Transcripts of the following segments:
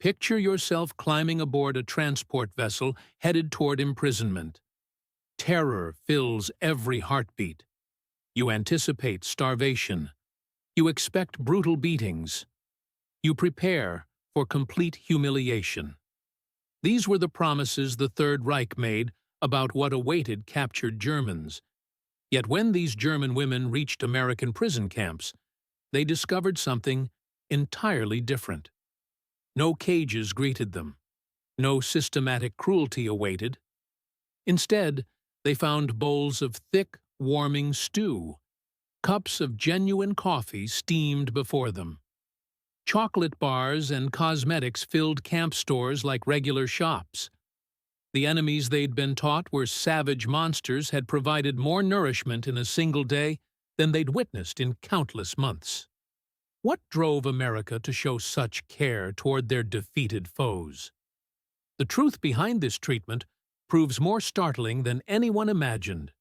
Picture yourself climbing aboard a transport vessel headed toward imprisonment. Terror fills every heartbeat. You anticipate starvation. You expect brutal beatings. You prepare for complete humiliation. These were the promises the Third Reich made about what awaited captured Germans. Yet when these German women reached American prison camps, they discovered something entirely different. No cages greeted them. No systematic cruelty awaited. Instead, they found bowls of thick, warming stew, cups of genuine coffee steamed before them. Chocolate bars and cosmetics filled camp stores like regular shops. The enemies they'd been taught were savage monsters had provided more nourishment in a single day than they'd witnessed in countless months. What drove America to show such care toward their defeated foes? The truth behind this treatment proves more startling than anyone imagined.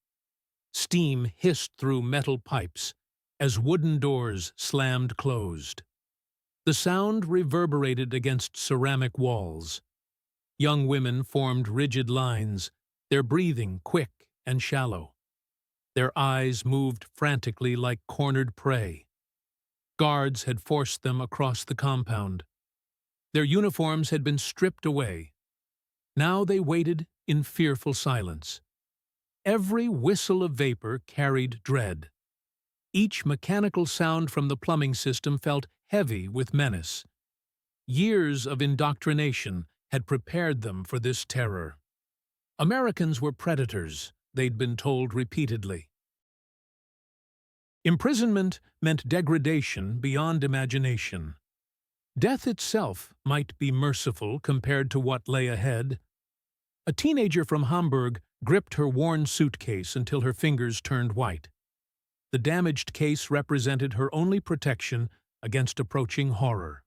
Steam hissed through metal pipes as wooden doors slammed closed. The sound reverberated against ceramic walls. Young women formed rigid lines, their breathing quick and shallow. Their eyes moved frantically like cornered prey. Guards had forced them across the compound. Their uniforms had been stripped away. Now they waited in fearful silence. Every whistle of vapor carried dread. Each mechanical sound from the plumbing system felt heavy with menace. Years of indoctrination had prepared them for this terror. Americans were predators, they'd been told repeatedly. Imprisonment meant degradation beyond imagination. Death itself might be merciful compared to what lay ahead. A teenager from Hamburg gripped her worn suitcase until her fingers turned white. The damaged case represented her only protection against approaching horror.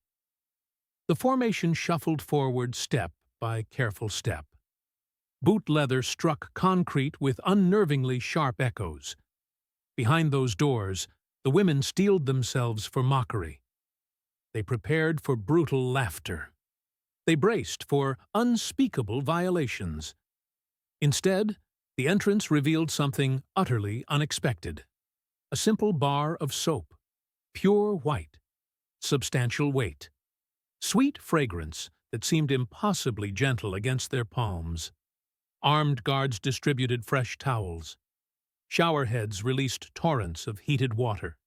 The formation shuffled forward step by careful step. Boot leather struck concrete with unnervingly sharp echoes. Behind those doors, the women steeled themselves for mockery. They prepared for brutal laughter. They braced for unspeakable violations. Instead, the entrance revealed something utterly unexpected. A simple bar of soap, pure white, substantial weight, sweet fragrance that seemed impossibly gentle against their palms. Armed guards distributed fresh towels. Showerheads released torrents of heated water.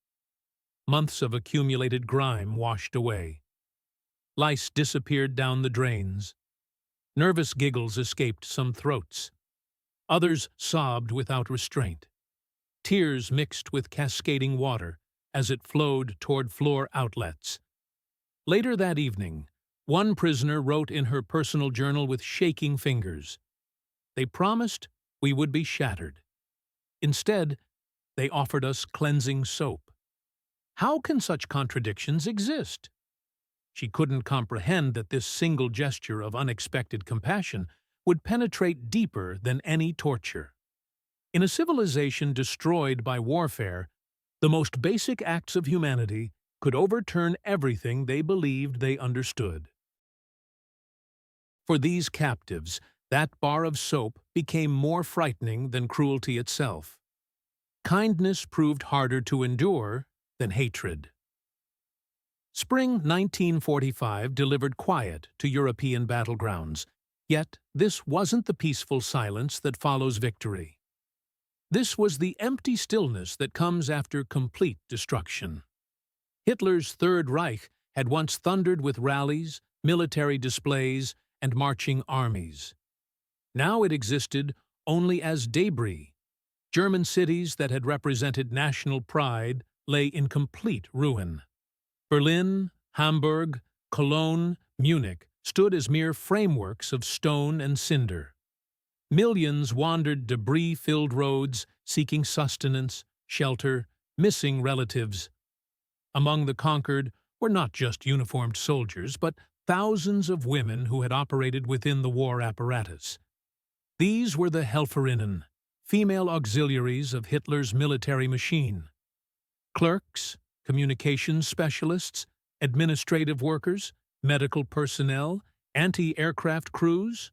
Months of accumulated grime washed away. Lice disappeared down the drains. Nervous giggles escaped some throats. Others sobbed without restraint. Tears mixed with cascading water as it flowed toward floor outlets. Later that evening, one prisoner wrote in her personal journal with shaking fingers, "They promised we would be shattered. Instead, they offered us cleansing soap. How can such contradictions exist?" She couldn't comprehend that this single gesture of unexpected compassion would penetrate deeper than any torture. In a civilization destroyed by warfare, the most basic acts of humanity could overturn everything they believed they understood. For these captives, that bar of soap became more frightening than cruelty itself. Kindness proved harder to endure than hatred. Spring 1945 delivered quiet to European battlegrounds, yet this wasn't the peaceful silence that follows victory. This was the empty stillness that comes after complete destruction. Hitler's Third Reich had once thundered with rallies, military displays, and marching armies. Now it existed only as debris. German cities that had represented national pride lay in complete ruin. Berlin, Hamburg, Cologne, Munich stood as mere frameworks of stone and cinder. Millions wandered debris-filled roads, seeking sustenance, shelter, missing relatives. Among the conquered were not just uniformed soldiers, but thousands of women who had operated within the war apparatus. These were the Helferinnen, female auxiliaries of Hitler's military machine. Clerks, communications specialists, administrative workers, medical personnel, anti-aircraft crews,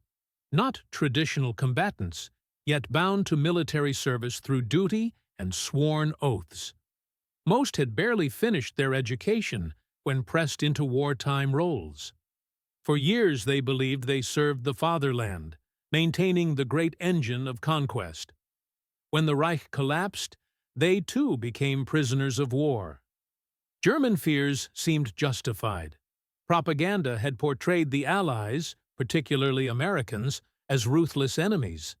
not traditional combatants, yet bound to military service through duty and sworn oaths. Most had barely finished their education when pressed into wartime roles. For years they believed they served the fatherland, maintaining the great engine of conquest. When the Reich collapsed, they too became prisoners of war. German fears seemed justified. Propaganda had portrayed the Allies, particularly Americans, as ruthless enemies.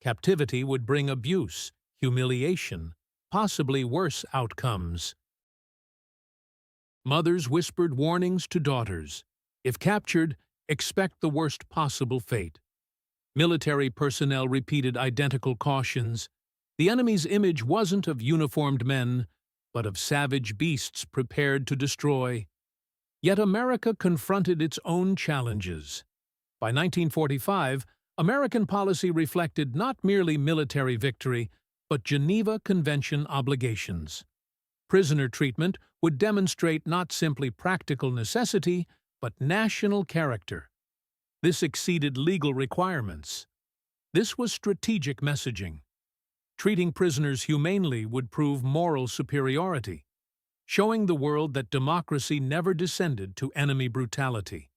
Captivity would bring abuse, humiliation, possibly worse outcomes. Mothers whispered warnings to daughters. If captured, expect the worst possible fate. Military personnel repeated identical cautions. The enemy's image wasn't of uniformed men, but of savage beasts prepared to destroy. Yet America confronted its own challenges. By 1945, American policy reflected not merely military victory, but Geneva Convention obligations. Prisoner treatment would demonstrate not simply practical necessity, but national character. This exceeded legal requirements. This was strategic messaging. Treating prisoners humanely would prove moral superiority, showing the world that democracy never descended to enemy brutality.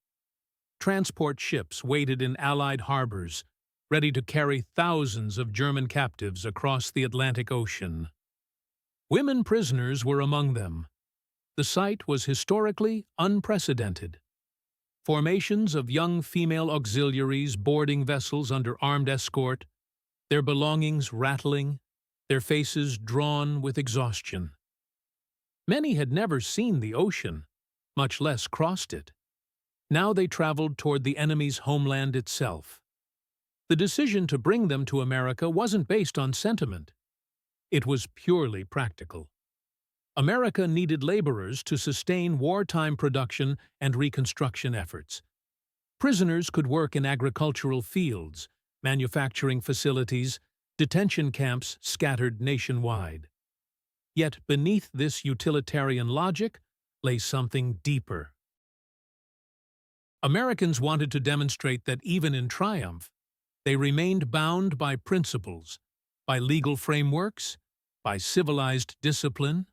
Transport ships waited in Allied harbors, ready to carry thousands of German captives across the Atlantic Ocean. Women prisoners were among them. The sight was historically unprecedented. Formations of young female auxiliaries boarding vessels under armed escort, their belongings rattling, their faces drawn with exhaustion. Many had never seen the ocean, much less crossed it. Now they traveled toward the enemy's homeland itself. The decision to bring them to America wasn't based on sentiment. It was purely practical. America needed laborers to sustain wartime production and reconstruction efforts. Prisoners could work in agricultural fields, manufacturing facilities, detention camps scattered nationwide. Yet beneath this utilitarian logic lay something deeper. Americans wanted to demonstrate that even in triumph, they remained bound by principles, by legal frameworks, by civilized discipline.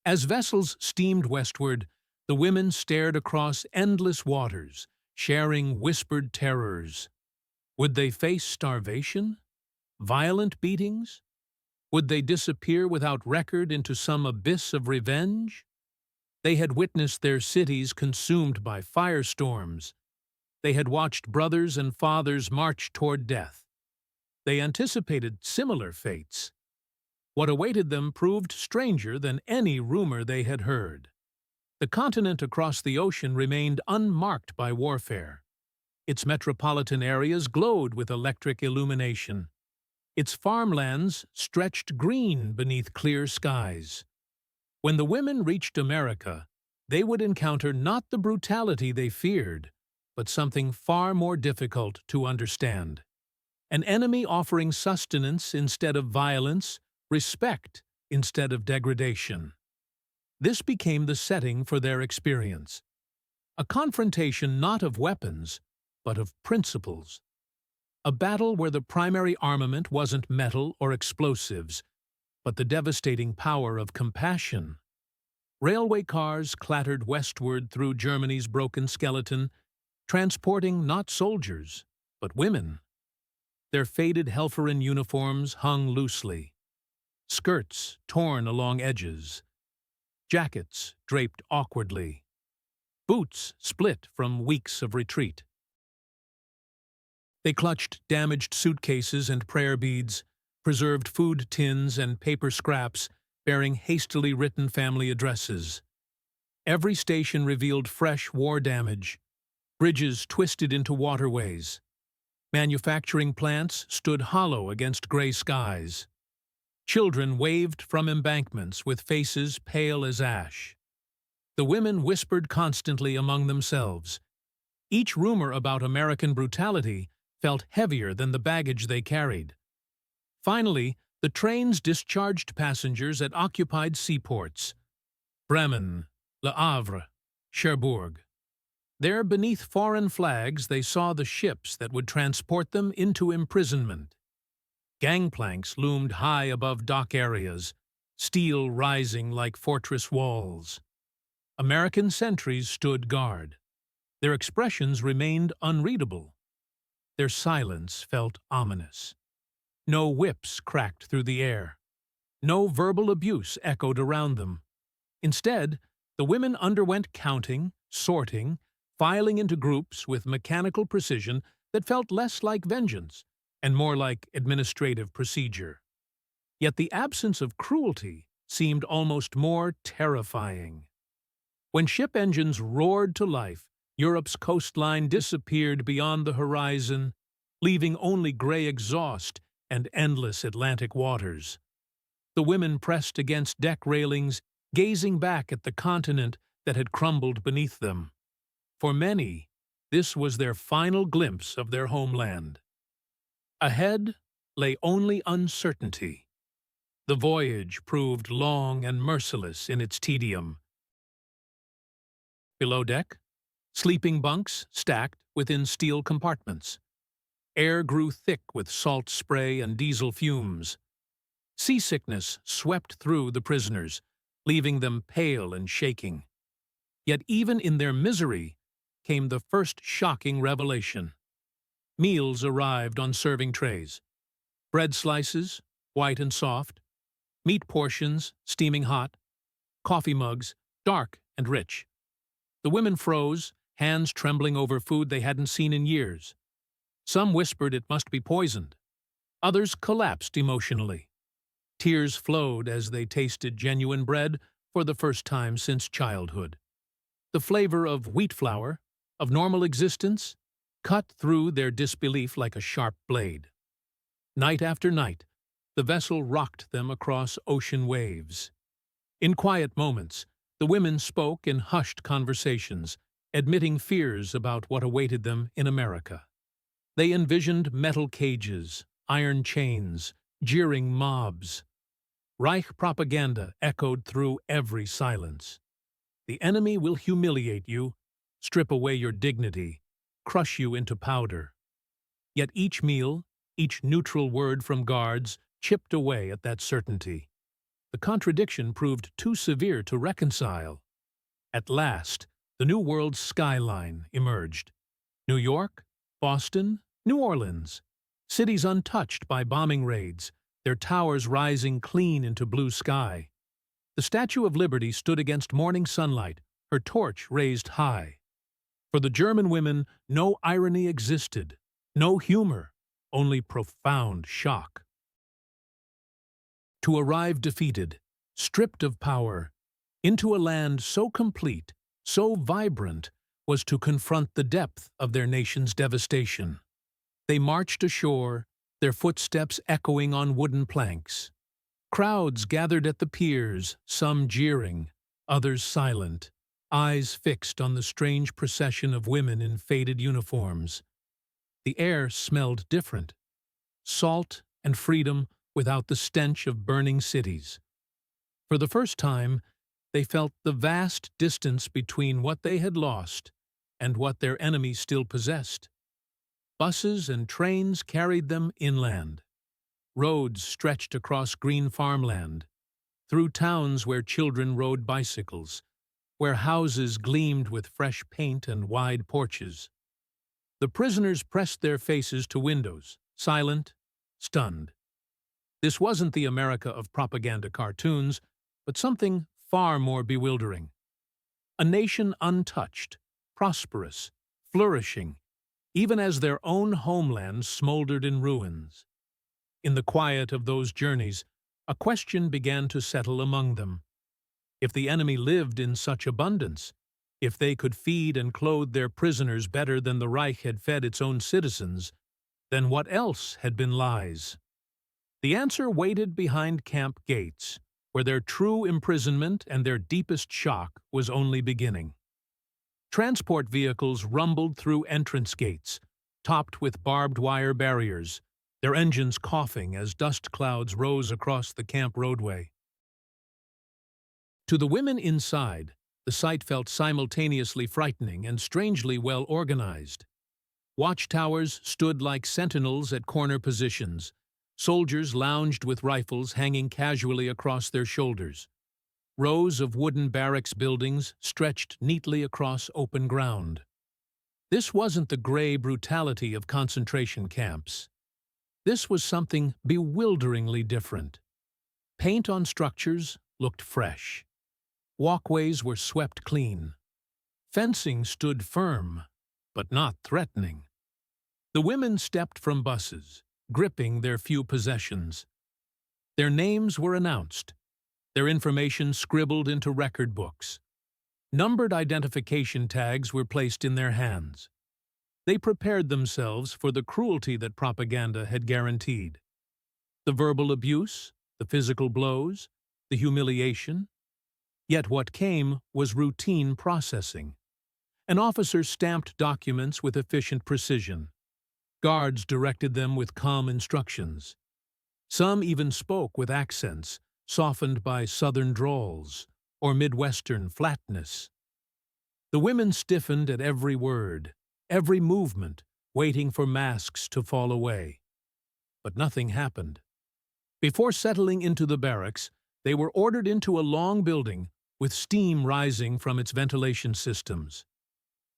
As vessels steamed westward, the women stared across endless waters, sharing whispered terrors. Would they face starvation? Violent beatings? Would they disappear without record into some abyss of revenge? They had witnessed their cities consumed by firestorms. They had watched brothers and fathers march toward death. They anticipated similar fates. What awaited them proved stranger than any rumor they had heard. The continent across the ocean remained unmarked by warfare. Its metropolitan areas glowed with electric illumination. Its farmlands stretched green beneath clear skies. When the women reached America, they would encounter not the brutality they feared, but something far more difficult to understand. An enemy offering sustenance instead of violence, respect instead of degradation. This became the setting for their experience. A confrontation not of weapons, but of principles. A battle where the primary armament wasn't metal or explosives, but the devastating power of compassion. Railway cars clattered westward through Germany's broken skeleton, transporting not soldiers, but women. Their faded Helferin uniforms hung loosely, skirts torn along edges, jackets draped awkwardly, boots split from weeks of retreat. They clutched damaged suitcases and prayer beads, preserved food tins and paper scraps bearing hastily written family addresses. Every station revealed fresh war damage. Bridges twisted into waterways. Manufacturing plants stood hollow against gray skies. Children waved from embankments with faces pale as ash. The women whispered constantly among themselves. Each rumor about American brutality felt heavier than the baggage they carried. Finally, the trains discharged passengers at occupied seaports: Bremen, Le Havre, Cherbourg. There, beneath foreign flags, they saw the ships that would transport them into imprisonment. Gangplanks loomed high above dock areas, steel rising like fortress walls. American sentries stood guard. Their expressions remained unreadable. Their silence felt ominous. No whips cracked through the air. No verbal abuse echoed around them. Instead, the women underwent counting, sorting, filing into groups with mechanical precision that felt less like vengeance and more like administrative procedure. Yet the absence of cruelty seemed almost more terrifying. When ship engines roared to life, Europe's coastline disappeared beyond the horizon, leaving only gray exhaust and endless Atlantic waters. The women pressed against deck railings, gazing back at the continent that had crumbled beneath them. For many, this was their final glimpse of their homeland. Ahead lay only uncertainty. The voyage proved long and merciless in its tedium. Below deck, sleeping bunks stacked within steel compartments. Air grew thick with salt spray and diesel fumes. Seasickness swept through the prisoners, leaving them pale and shaking. Yet even in their misery came the first shocking revelation. Meals arrived on serving trays. Bread slices, white and soft, meat portions, steaming hot, coffee mugs, dark and rich. The women froze, hands trembling over food they hadn't seen in years. Some whispered it must be poisoned. Others collapsed emotionally. Tears flowed as they tasted genuine bread for the first time since childhood. The flavor of wheat flour, of normal existence, cut through their disbelief like a sharp blade. Night after night, the vessel rocked them across ocean waves. In quiet moments, the women spoke in hushed conversations, admitting fears about what awaited them in America. They envisioned metal cages, iron chains, jeering mobs. Reich propaganda echoed through every silence. The enemy will humiliate you, strip away your dignity, crush you into powder. Yet each meal, each neutral word from guards, chipped away at that certainty. The contradiction proved too severe to reconcile. At last, the New World's skyline emerged. New York, Boston, New Orleans, cities untouched by bombing raids, their towers rising clean into blue sky. The Statue of Liberty stood against morning sunlight, her torch raised high. For the German women, no irony existed, no humor, only profound shock. To arrive defeated, stripped of power, into a land so complete, so vibrant, was to confront the depth of their nation's devastation. They marched ashore, their footsteps echoing on wooden planks. Crowds gathered at the piers, some jeering, others silent, eyes fixed on the strange procession of women in faded uniforms. The air smelled different. Salt and freedom without the stench of burning cities. For the first time, they felt the vast distance between what they had lost and what their enemies still possessed. Buses and trains carried them inland. Roads stretched across green farmland, through towns where children rode bicycles, where houses gleamed with fresh paint and wide porches. The prisoners pressed their faces to windows, silent, stunned. This wasn't the America of propaganda cartoons, but something far more bewildering. A nation untouched, prosperous, flourishing, even as their own homeland smoldered in ruins. In the quiet of those journeys, a question began to settle among them. If the enemy lived in such abundance, if they could feed and clothe their prisoners better than the Reich had fed its own citizens, then what else had been lies? The answer waited behind camp gates, where their true imprisonment and their deepest shock was only beginning. Transport vehicles rumbled through entrance gates, topped with barbed wire barriers, their engines coughing as dust clouds rose across the camp roadway. To the women inside, The sight felt simultaneously frightening and strangely well organized. Watchtowers stood like sentinels at corner positions. Soldiers lounged with rifles hanging casually across their shoulders. Rows of wooden barracks buildings stretched neatly across open ground. This wasn't the gray brutality of concentration camps. This was something bewilderingly different. Paint on structures looked fresh. Walkways were swept clean. Fencing stood firm, but not threatening. The women stepped from buses, gripping their few possessions. Their names were announced, their information scribbled into record books. Numbered identification tags were placed in their hands. They prepared themselves for the cruelty that propaganda had guaranteed. The verbal abuse, the physical blows, the humiliation. Yet what came was routine processing. An officer stamped documents with efficient precision. Guards directed them with calm instructions. Some even spoke with accents, softened by southern drawls or Midwestern flatness. The women stiffened at every word, every movement, waiting for masks to fall away. But nothing happened. Before settling into the barracks, they were ordered into a long building with steam rising from its ventilation systems.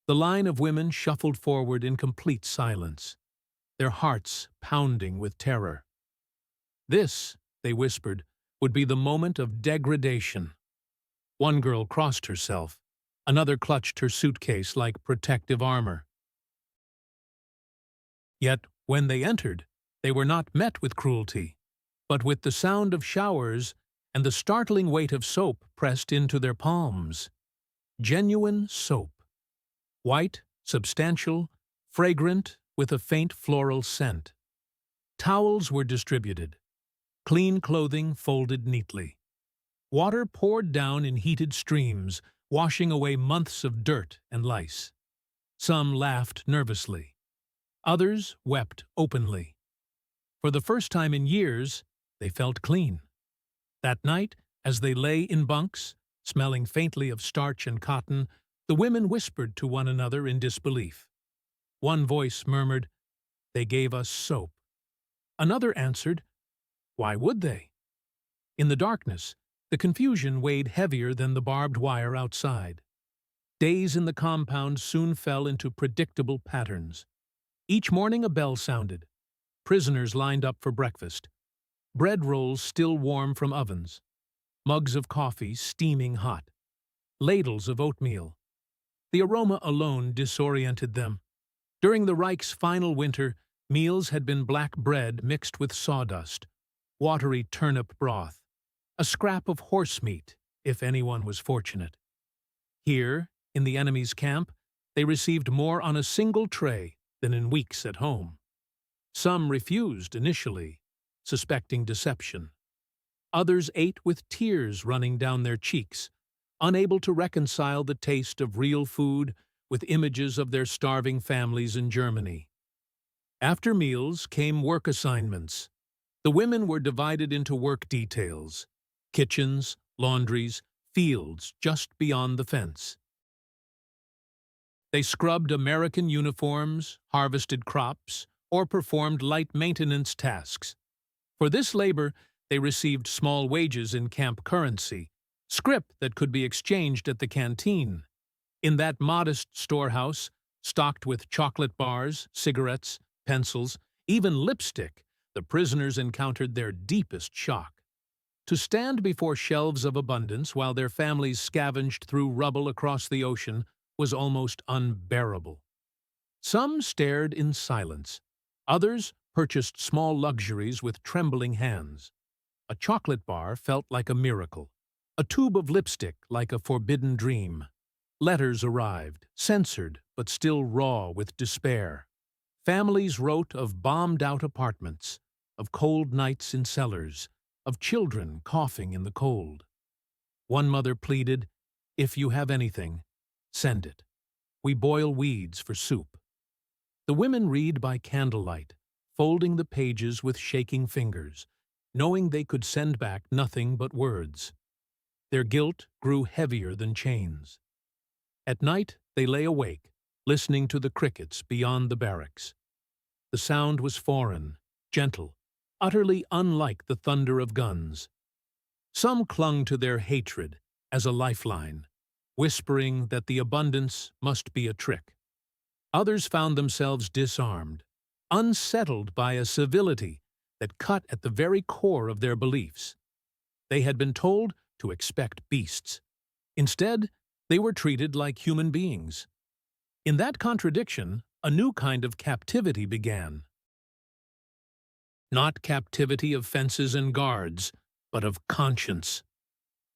The line of women shuffled forward in complete silence, their hearts pounding with terror. This, they whispered, would be the moment of degradation. One girl crossed herself. Another clutched her suitcase like protective armor. Yet, when they entered, they were not met with cruelty, but with the sound of showers and the startling weight of soap pressed into their palms. Genuine soap. White, substantial, fragrant, with a faint floral scent. Towels were distributed. Clean clothing folded neatly. Water poured down in heated streams, washing away months of dirt and lice. Some laughed nervously. Others wept openly. For the first time in years, they felt clean. That night, as they lay in bunks, smelling faintly of starch and cotton, the women whispered to one another in disbelief. One voice murmured, "They gave us soap." Another answered, "Why would they?" In the darkness, the confusion weighed heavier than the barbed wire outside. Days in the compound soon fell into predictable patterns. Each morning a bell sounded. Prisoners lined up for breakfast. Bread rolls still warm from ovens. Mugs of coffee steaming hot. Ladles of oatmeal. The aroma alone disoriented them. During the Reich's final winter, meals had been black bread mixed with sawdust, watery turnip broth, a scrap of horse meat, if anyone was fortunate. Here, in the enemy's camp, they received more on a single tray than in weeks at home. Some refused initially, suspecting deception. Others ate with tears running down their cheeks, unable to reconcile the taste of real food with images of their starving families in Germany. After meals came work assignments. The women were divided into work details: kitchens, laundries, fields just beyond the fence. They scrubbed American uniforms, harvested crops, or performed light maintenance tasks. For this labor, they received small wages in camp currency, scrip that could be exchanged at the canteen. In that modest storehouse, stocked with chocolate bars, cigarettes, pencils, even lipstick, the prisoners encountered their deepest shock. To stand before shelves of abundance while their families scavenged through rubble across the ocean was almost unbearable. Some stared in silence. Others purchased small luxuries with trembling hands. A chocolate bar felt like a miracle. A tube of lipstick like a forbidden dream. Letters arrived, censored but still raw with despair. Families wrote of bombed-out apartments, of cold nights in cellars, of children coughing in the cold. One mother pleaded, "If you have anything, send it. We boil weeds for soup." The women read by candlelight, folding the pages with shaking fingers, knowing they could send back nothing but words. Their guilt grew heavier than chains. At night, they lay awake, listening to the crickets beyond the barracks. The sound was foreign, gentle, utterly unlike the thunder of guns. Some clung to their hatred as a lifeline, whispering that the abundance must be a trick. Others found themselves disarmed, unsettled by a civility that cut at the very core of their beliefs. They had been told to expect beasts. Instead, they were treated like human beings. In that contradiction, a new kind of captivity began. Not captivity of fences and guards, but of conscience.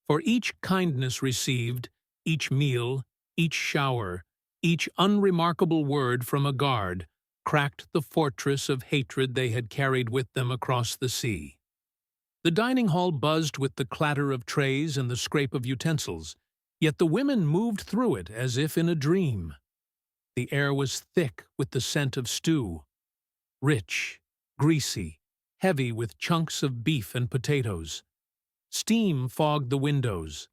For each kindness received, each meal, each shower, each unremarkable word from a guard cracked the fortress of hatred they had carried with them across the sea. The dining hall buzzed with the clatter of trays and the scrape of utensils, yet the women moved through it as if in a dream. The air was thick with the scent of stew, rich, greasy, heavy with chunks of beef and potatoes. Steam fogged the windows.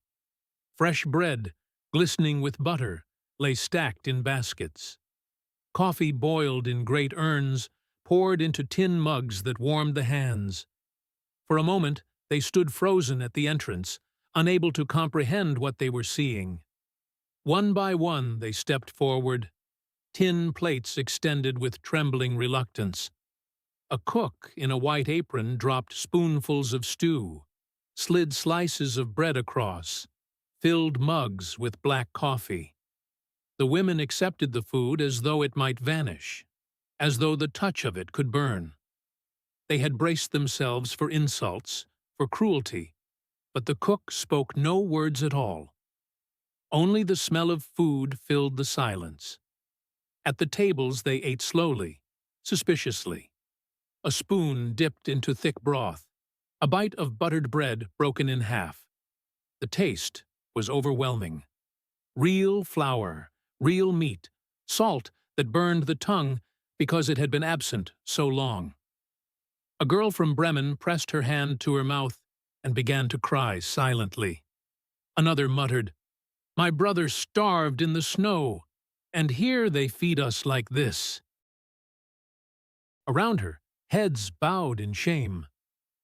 Fresh bread, glistening with butter, lay stacked in baskets. Coffee boiled in great urns, poured into tin mugs that warmed the hands. For a moment, they stood frozen at the entrance, unable to comprehend what they were seeing. One by one, they stepped forward, tin plates extended with trembling reluctance. A cook in a white apron dropped spoonfuls of stew, slid slices of bread across, filled mugs with black coffee. The women accepted the food as though it might vanish, as though the touch of it could burn. They had braced themselves for insults, for cruelty, but the cook spoke no words at all. Only the smell of food filled the silence. At the tables they ate slowly, suspiciously. A spoon dipped into thick broth, a bite of buttered bread broken in half. The taste was overwhelming. Real flour, real meat, salt that burned the tongue because it had been absent so long. A girl from Bremen pressed her hand to her mouth and began to cry silently. Another muttered, "My brother starved in the snow, and here they feed us like this." Around her, heads bowed in shame.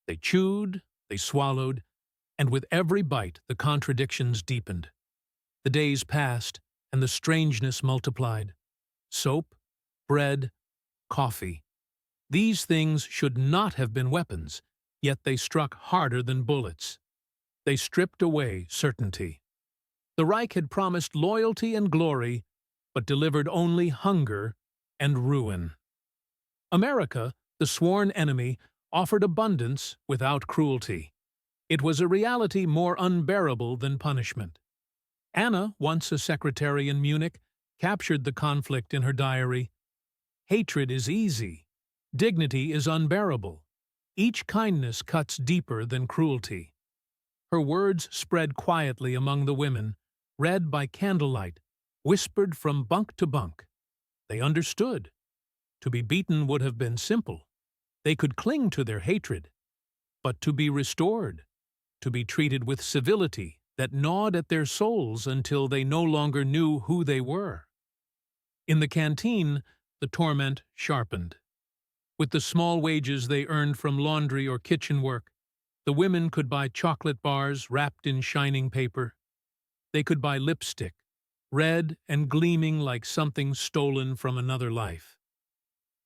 They chewed, they swallowed, and with every bite the contradictions deepened. The days passed, and the strangeness multiplied. Soap, bread, coffee. These things should not have been weapons, yet they struck harder than bullets. They stripped away certainty. The Reich had promised loyalty and glory, but delivered only hunger and ruin. America, the sworn enemy, offered abundance without cruelty. It was a reality more unbearable than punishment. Anna, once a secretary in Munich, captured the conflict in her diary. Hatred is easy. Dignity is unbearable. Each kindness cuts deeper than cruelty. Her words spread quietly among the women, read by candlelight, whispered from bunk to bunk. They understood. To be beaten would have been simple. They could cling to their hatred. But to be restored, to be treated with civility that gnawed at their souls until they no longer knew who they were. In the canteen, the torment sharpened. With the small wages they earned from laundry or kitchen work, the women could buy chocolate bars wrapped in shining paper. They could buy lipstick, red and gleaming like something stolen from another life.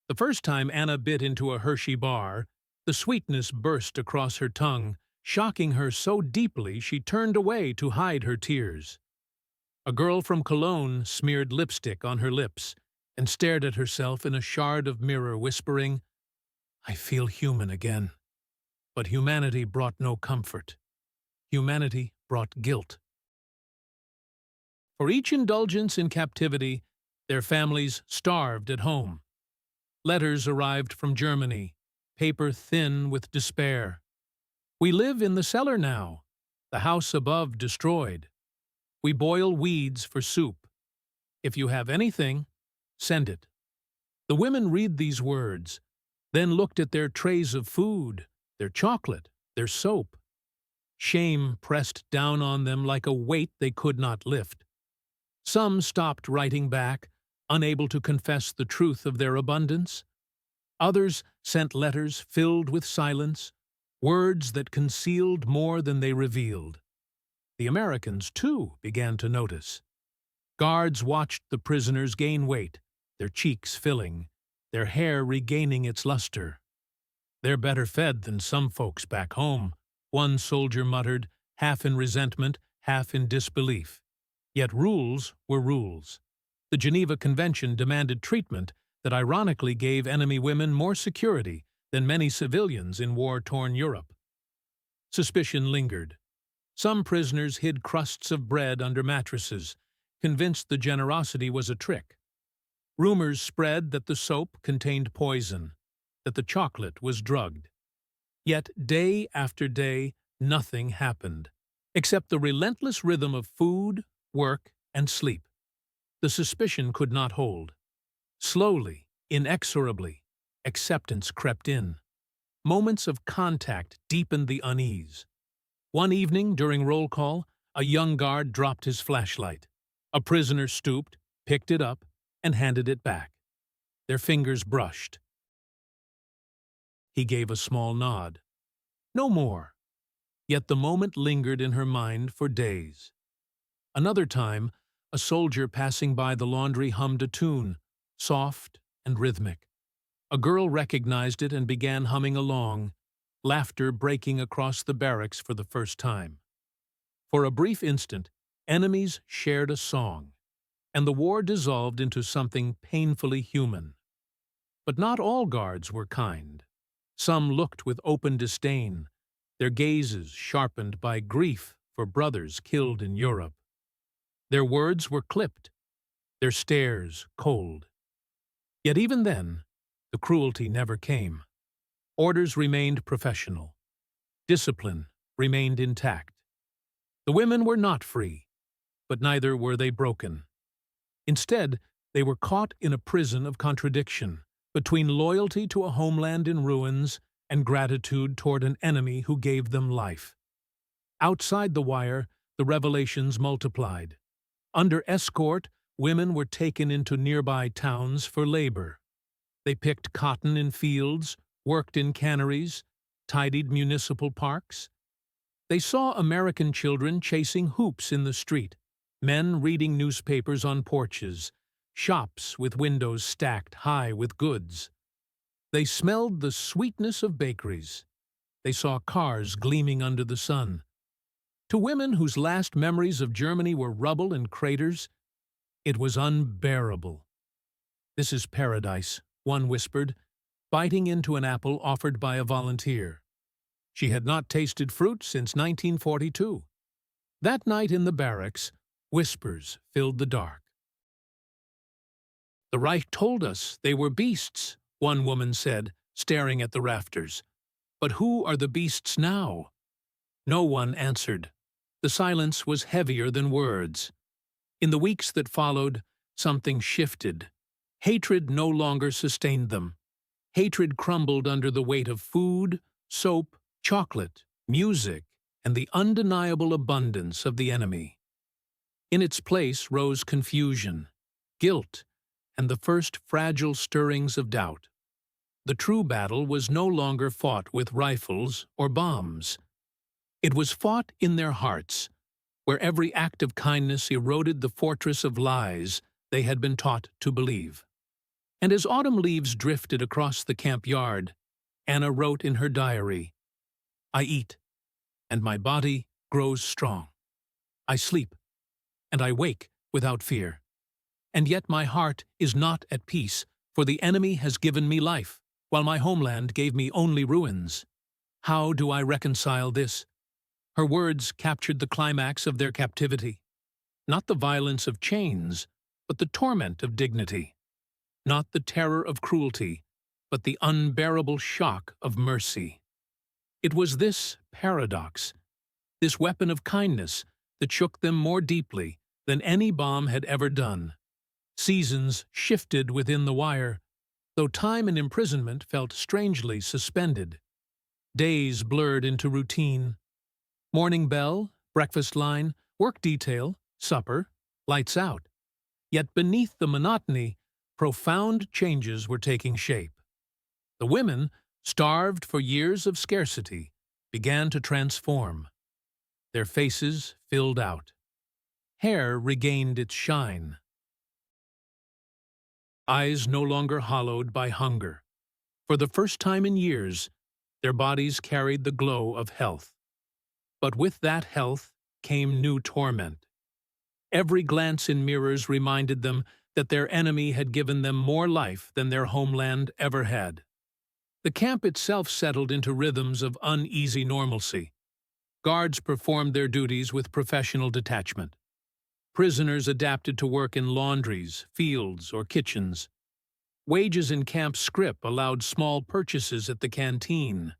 The first time Anna bit into a Hershey bar, the sweetness burst across her tongue, shocking her so deeply she turned away to hide her tears. A girl from Cologne smeared lipstick on her lips and stared at herself in a shard of mirror, whispering, "I feel human again." But humanity brought no comfort. Humanity brought guilt. For each indulgence in captivity, their families starved at home. Letters arrived from Germany, paper thin with despair. "We live in the cellar now, the house above destroyed. We boil weeds for soup. If you have anything, send it." The women read these words, then looked at their trays of food, their chocolate, their soap. Shame pressed down on them like a weight they could not lift. Some stopped writing back, unable to confess the truth of their abundance. Others sent letters filled with silence, words that concealed more than they revealed. The Americans, too, began to notice. Guards watched the prisoners gain weight, their cheeks filling, their hair regaining its luster. "They're better fed than some folks back home," one soldier muttered, half in resentment, half in disbelief. Yet rules were rules. The Geneva Convention demanded treatment that ironically gave enemy women more security than many civilians in war-torn Europe. Suspicion lingered. Some prisoners hid crusts of bread under mattresses, convinced the generosity was a trick. Rumors spread that the soap contained poison, that the chocolate was drugged. Yet day after day, nothing happened, except the relentless rhythm of food, work, and sleep. The suspicion could not hold. Slowly, inexorably, acceptance crept in. Moments of contact deepened the unease. One evening, during roll call, a young guard dropped his flashlight. A prisoner stooped, picked it up, and handed it back. Their fingers brushed. He gave a small nod. No more. Yet the moment lingered in her mind for days. Another time, a soldier passing by the laundry hummed a tune, soft and rhythmic. A girl recognized it and began humming along, laughter breaking across the barracks for the first time. For a brief instant, enemies shared a song, and the war dissolved into something painfully human. But not all guards were kind. Some looked with open disdain, their gazes sharpened by grief for brothers killed in Europe. Their words were clipped, their stares cold. Yet even then, the cruelty never came. Orders remained professional. Discipline remained intact. The women were not free, but neither were they broken. Instead, they were caught in a prison of contradiction, between loyalty to a homeland in ruins and gratitude toward an enemy who gave them life. Outside the wire, the revelations multiplied. Under escort, women were taken into nearby towns for labor. They picked cotton in fields, worked in canneries, tidied municipal parks. They saw American children chasing hoops in the street, men reading newspapers on porches, shops with windows stacked high with goods. They smelled the sweetness of bakeries. They saw cars gleaming under the sun. To women whose last memories of Germany were rubble and craters, it was unbearable. "This is paradise," one whispered, biting into an apple offered by a volunteer. She had not tasted fruit since 1942. That night in the barracks, whispers filled the dark. "The Reich told us they were beasts," one woman said, staring at the rafters. "But who are the beasts now?" No one answered. The silence was heavier than words. In the weeks that followed, something shifted. Hatred no longer sustained them. Hatred crumbled under the weight of food, soap, chocolate, music, and the undeniable abundance of the enemy. In its place rose confusion, guilt, and the first fragile stirrings of doubt. The true battle was no longer fought with rifles or bombs. It was fought in their hearts, where every act of kindness eroded the fortress of lies they had been taught to believe. And as autumn leaves drifted across the camp yard, Anna wrote in her diary, "I eat, and my body grows strong. I sleep, and I wake without fear. And yet my heart is not at peace, for the enemy has given me life, while my homeland gave me only ruins. How do I reconcile this?" Her words captured the climax of their captivity. Not the violence of chains, but the torment of dignity. Not the terror of cruelty, but the unbearable shock of mercy. It was this paradox, this weapon of kindness, that shook them more deeply than any bomb had ever done. Seasons shifted within the wire, though time and imprisonment felt strangely suspended. Days blurred into routine. Morning bell, breakfast line, work detail, supper, lights out. Yet beneath the monotony, profound changes were taking shape. The women, starved for years of scarcity, began to transform. Their faces filled out. Hair regained its shine. Eyes no longer hollowed by hunger. For the first time in years, their bodies carried the glow of health. But with that health came new torment. Every glance in mirrors reminded them that their enemy had given them more life than their homeland ever had. The camp itself settled into rhythms of uneasy normalcy. Guards performed their duties with professional detachment. Prisoners adapted to work in laundries, fields, or kitchens. Wages in camp scrip allowed small purchases at the canteen.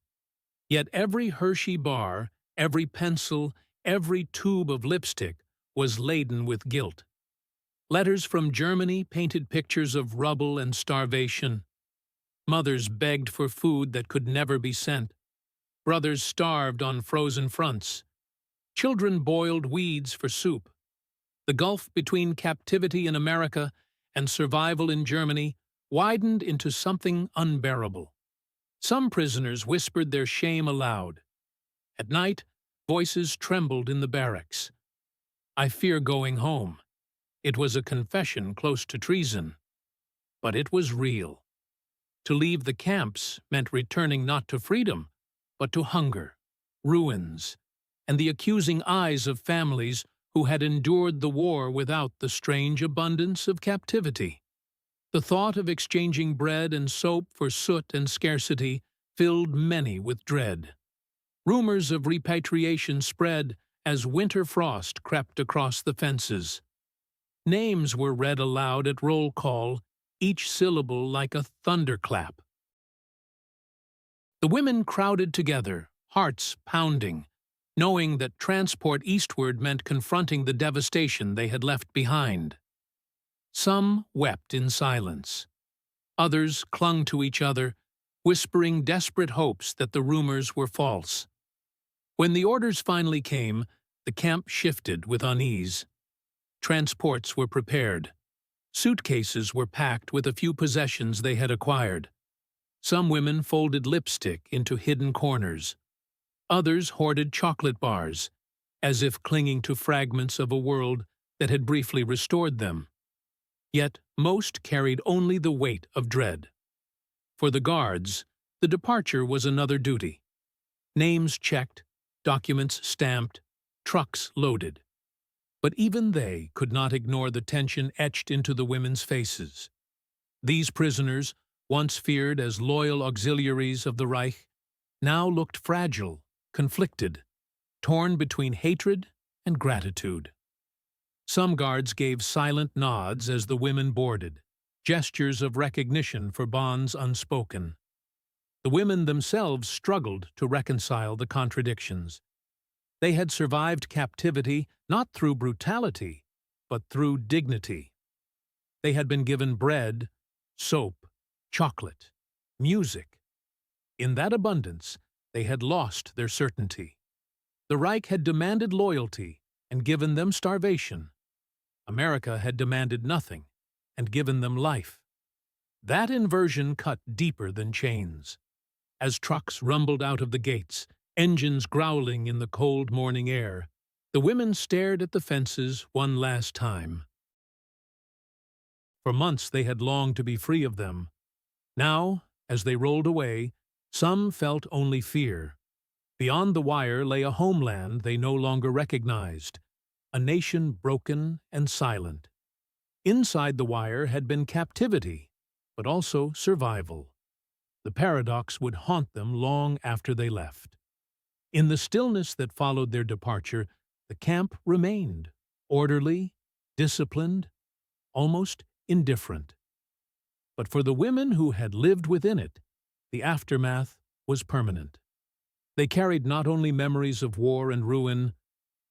Yet every Hershey bar, every pencil, every tube of lipstick was laden with guilt. Letters from Germany painted pictures of rubble and starvation. Mothers begged for food that could never be sent. Brothers starved on frozen fronts. Children boiled weeds for soup. The gulf between captivity in America and survival in Germany widened into something unbearable. Some prisoners whispered their shame aloud. At night, voices trembled in the barracks. "I fear going home." It was a confession close to treason. But it was real. To leave the camps meant returning not to freedom, but to hunger, ruins, and the accusing eyes of families who had endured the war without the strange abundance of captivity. The thought of exchanging bread and soap for soot and scarcity filled many with dread. Rumors of repatriation spread as winter frost crept across the fences. Names were read aloud at roll call, each syllable like a thunderclap. The women crowded together, hearts pounding, knowing that transport eastward meant confronting the devastation they had left behind. Some wept in silence. Others clung to each other, whispering desperate hopes that the rumors were false. When the orders finally came, the camp shifted with unease. Transports were prepared. Suitcases were packed with a few possessions they had acquired. Some women folded lipstick into hidden corners. Others hoarded chocolate bars, as if clinging to fragments of a world that had briefly restored them. Yet most carried only the weight of dread. For the guards, the departure was another duty. Names checked, documents stamped, trucks loaded. But even they could not ignore the tension etched into the women's faces. These prisoners, once feared as loyal auxiliaries of the Reich, now looked fragile, conflicted, torn between hatred and gratitude. Some guards gave silent nods as the women boarded, gestures of recognition for bonds unspoken. The women themselves struggled to reconcile the contradictions. They had survived captivity not through brutality, but through dignity. They had been given bread, soap, chocolate, music. In that abundance, they had lost their certainty. The Reich had demanded loyalty and given them starvation. America had demanded nothing and given them life. That inversion cut deeper than chains. As trucks rumbled out of the gates, engines growling in the cold morning air, the women stared at the fences one last time. For months they had longed to be free of them. Now, as they rolled away, some felt only fear. Beyond the wire lay a homeland they no longer recognized, a nation broken and silent. Inside the wire had been captivity, but also survival. The paradox would haunt them long after they left. In the stillness that followed their departure, the camp remained, orderly, disciplined, almost indifferent. But for the women who had lived within it, the aftermath was permanent. They carried not only memories of war and ruin,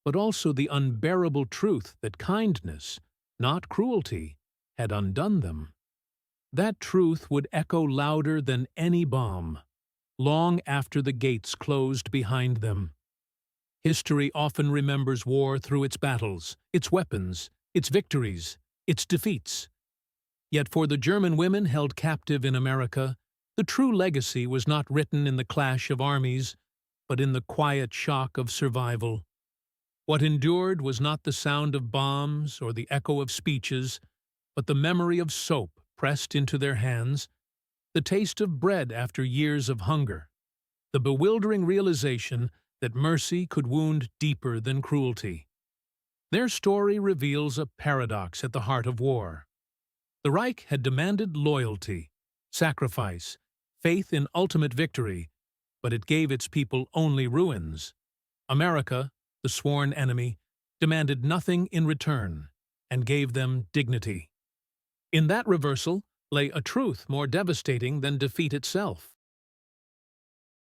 but also the unbearable truth that kindness, not cruelty, had undone them. That truth would echo louder than any bomb, long after the gates closed behind them. History often remembers war through its battles, its weapons, its victories, its defeats. Yet for the German women held captive in America, the true legacy was not written in the clash of armies, but in the quiet shock of survival. What endured was not the sound of bombs or the echo of speeches, but the memory of soap pressed into their hands, the taste of bread after years of hunger, the bewildering realization that mercy could wound deeper than cruelty. Their story reveals a paradox at the heart of war. The Reich had demanded loyalty, sacrifice, faith in ultimate victory, but it gave its people only ruins. America, the sworn enemy, demanded nothing in return and gave them dignity. In that reversal lay a truth more devastating than defeat itself.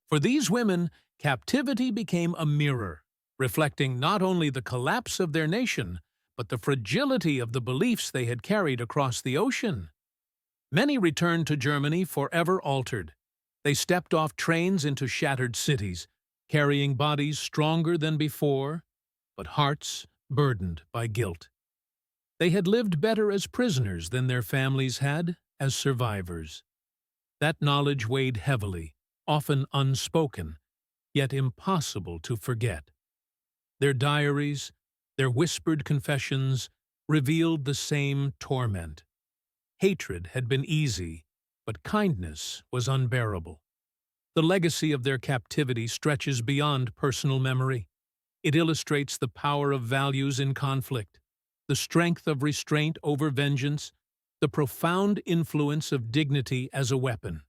For these women, captivity became a mirror, reflecting not only the collapse of their nation, but the fragility of the beliefs they had carried across the ocean. Many returned to Germany forever altered. They stepped off trains into shattered cities, carrying bodies stronger than before, but hearts burdened by guilt. They had lived better as prisoners than their families had as survivors. That knowledge weighed heavily, often unspoken, yet impossible to forget. Their diaries, their whispered confessions, revealed the same torment. Hatred had been easy, but kindness was unbearable. The legacy of their captivity stretches beyond personal memory. It illustrates the power of values in conflict, the strength of restraint over vengeance, the profound influence of dignity as a weapon.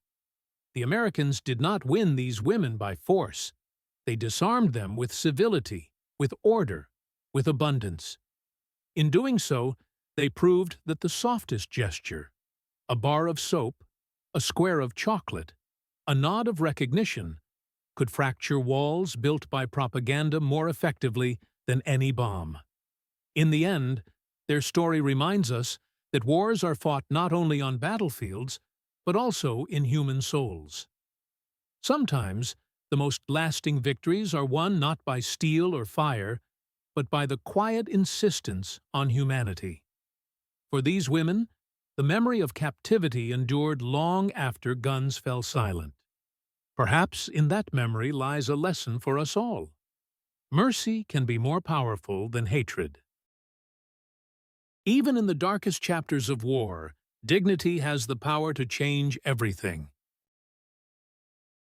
The Americans did not win these women by force. They disarmed them with civility, with order, with abundance. In doing so, they proved that the softest gesture, a bar of soap, a square of chocolate, a nod of recognition, could fracture walls built by propaganda more effectively than any bomb. In the end, their story reminds us that wars are fought not only on battlefields, but also in human souls. Sometimes, the most lasting victories are won not by steel or fire, but by the quiet insistence on humanity. For these women, the memory of captivity endured long after guns fell silent. Perhaps in that memory lies a lesson for us all. Mercy can be more powerful than hatred. Even in the darkest chapters of war, dignity has the power to change everything.